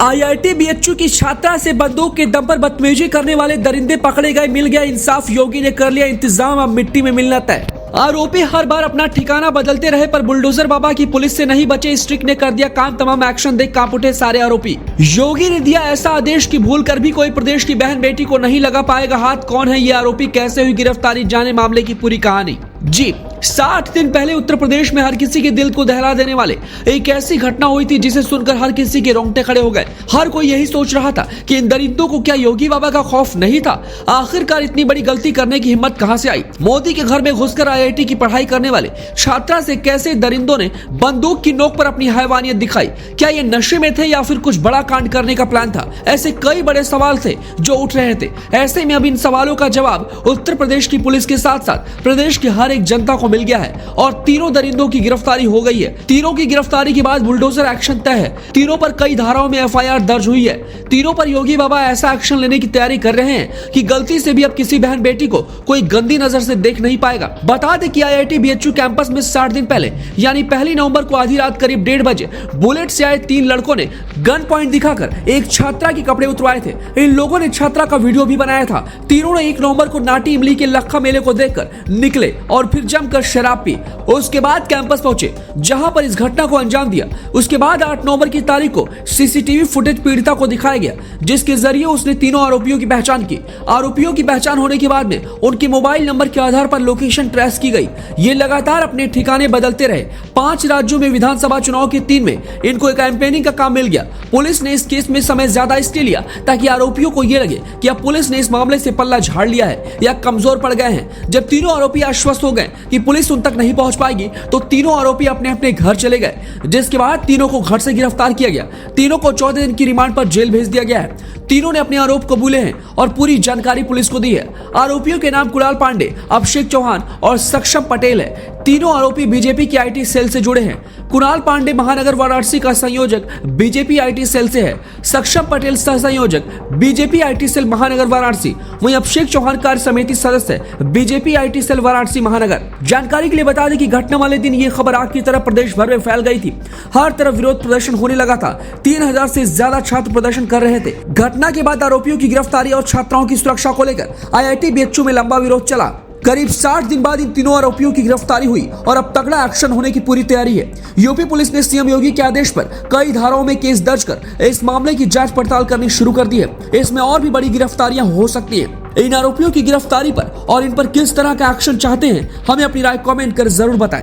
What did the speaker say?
IIT BHU की छात्रा से बंदूक के दम पर बदतमीजी करने वाले दरिंदे पकड़े गए, मिल गया इंसाफ, योगी ने कर लिया इंतजाम, अब मिट्टी में मिलना तय। आरोपी हर बार अपना ठिकाना बदलते रहे पर बुलडोजर बाबा की पुलिस से नहीं बचे, स्ट्रिक ने कर दिया काम, तमाम एक्शन देख कांप उठे सारे आरोपी। योगी ने दिया ऐसा आदेश कि भूल कर भी कोई प्रदेश की बहन बेटी को नहीं लगा पाएगा हाथ। कौन है ये आरोपी, कैसे हुई गिरफ्तारी, जाने मामले की पूरी कहानी। जी 60 दिन पहले उत्तर प्रदेश में हर किसी के दिल को दहला देने वाले एक ऐसी घटना हुई थी जिसे सुनकर हर किसी के रोंगटे खड़े हो गए। हर कोई यही सोच रहा था कि इन दरिंदों को क्या योगी बाबा का खौफ नहीं था। आखिरकार इतनी बड़ी गलती करने की हिम्मत कहां से आई। मोदी के घर में घुसकर आईआईटी की पढ़ाई करने वाले छात्रा से कैसे दरिंदों ने बंदूक की नोक पर अपनी हैवानियत दिखाई। क्या ये नशे में थे या फिर कुछ बड़ा कांड करने का प्लान था। ऐसे कई बड़े सवाल थे जो उठ रहे थे। ऐसे में अब इन सवालों का जवाब उत्तर प्रदेश की पुलिस के साथ साथ प्रदेश की हर एक जनता को मिल गया है और तीनों दरिंदों की गिरफ्तारी हो गई है। तीनों की गिरफ्तारी के बाद बुलडोजर एक्शन तय है। तीनों पर कई धाराओं में एफआईआर दर्ज हुई है। तीनों पर योगी बाबा ऐसा एक्शन लेने की तैयारी कर रहे हैं कि गलती से भी अब किसी बहन बेटी को कोई गंदी नजर से देख नहीं पाएगा। बता दें कि आईआईटी बीएचयू कैंपस में 60 दिन पहले यानी 1 नवंबर को आधी रात करीब 1:30 बजे बुलेट से आए 3 लड़कों ने गन पॉइंट दिखाकर एक छात्रा के कपड़े उतरवाए थे। इन लोगों ने छात्रा का वीडियो भी बनाया था। तीनों ने 1 नवंबर को नाटी इमली के लखा मेले को देखकर निकले और फिर जमकर शराब पी। उसके बाद कैंपस पहुंचे जहां पर इस घटना को अंजाम दिया। उसके बाद 8 नवंबर की तारीख को सीसीटीवी फुटेज पीड़िता को दिखाया गया जिसके जरिए उसने तीनों आरोपियों की पहचान की। आरोपियों की पहचान होने के बाद में उनके मोबाइल नंबर के आधार पर लोकेशन ट्रेस की गई। ये लगातार अपने ठिकाने बदलते रहे। 5 राज्यों में विधानसभा चुनाव के 3 में इनको कैंपेनिंग का काम मिल गया। पुलिस ने इस केस में समय ज्यादा इसलिए लिया ताकि आरोपियों को यह लगे कि अब पुलिस ने इस मामले से पल्ला झाड़ लिया है या कमजोर पड़ गए हैं। जब तीनों आरोपी आश्वस्त हो गए कि पुलिस उन तक नहीं पहुंच पाएगी तो तीनों आरोपी अपने अपने घर चले गए, जिसके बाद तीनों को घर से गिरफ्तार किया गया। तीनों को 14 दिन की रिमांड पर जेल भेज दिया गया है। तीनों ने अपने आरोप कबूले हैं और पूरी जानकारी पुलिस को दी है। आरोपियों के नाम कुणाल पांडे, अभिषेक चौहान और सक्षम पटेल है। तीनों आरोपी बीजेपी की आईटी सेल से जुड़े हैं। कुणाल पांडे महानगर वाराणसी का संयोजक बीजेपी आईटी सेल से है। सक्षम पटेल सह संयोजक बीजेपी आईटी सेल महानगर वाराणसी। वहीं अभिषेक चौहान कार्य समिति सदस्य बीजेपी आईटी सेल वाराणसी महानगर। जानकारी के लिए बता दें कि घटना वाले दिन ये खबर आग की तरह प्रदेश भर में फैल गई थी। हर तरफ विरोध प्रदर्शन होने लगा था। 3000 से ज्यादा छात्र प्रदर्शन कर रहे थे। घटना के बाद आरोपियों की गिरफ्तारी और छात्राओं की सुरक्षा को लेकर आईआईटी बीएचयू में लंबा विरोध चला। करीब 60 दिन बाद इन तीनों आरोपियों की गिरफ्तारी हुई और अब तगड़ा एक्शन होने की पूरी तैयारी है। यूपी पुलिस ने सीएम योगी के आदेश पर कई धाराओं में केस दर्ज कर इस मामले की जांच पड़ताल करनी शुरू कर दी है। इसमें और भी बड़ी गिरफ्तारियां हो सकती हैं। इन आरोपियों की गिरफ्तारी पर और इन पर किस तरह का एक्शन चाहते हैं, हमें अपनी राय कमेंट कर जरूर बताएं।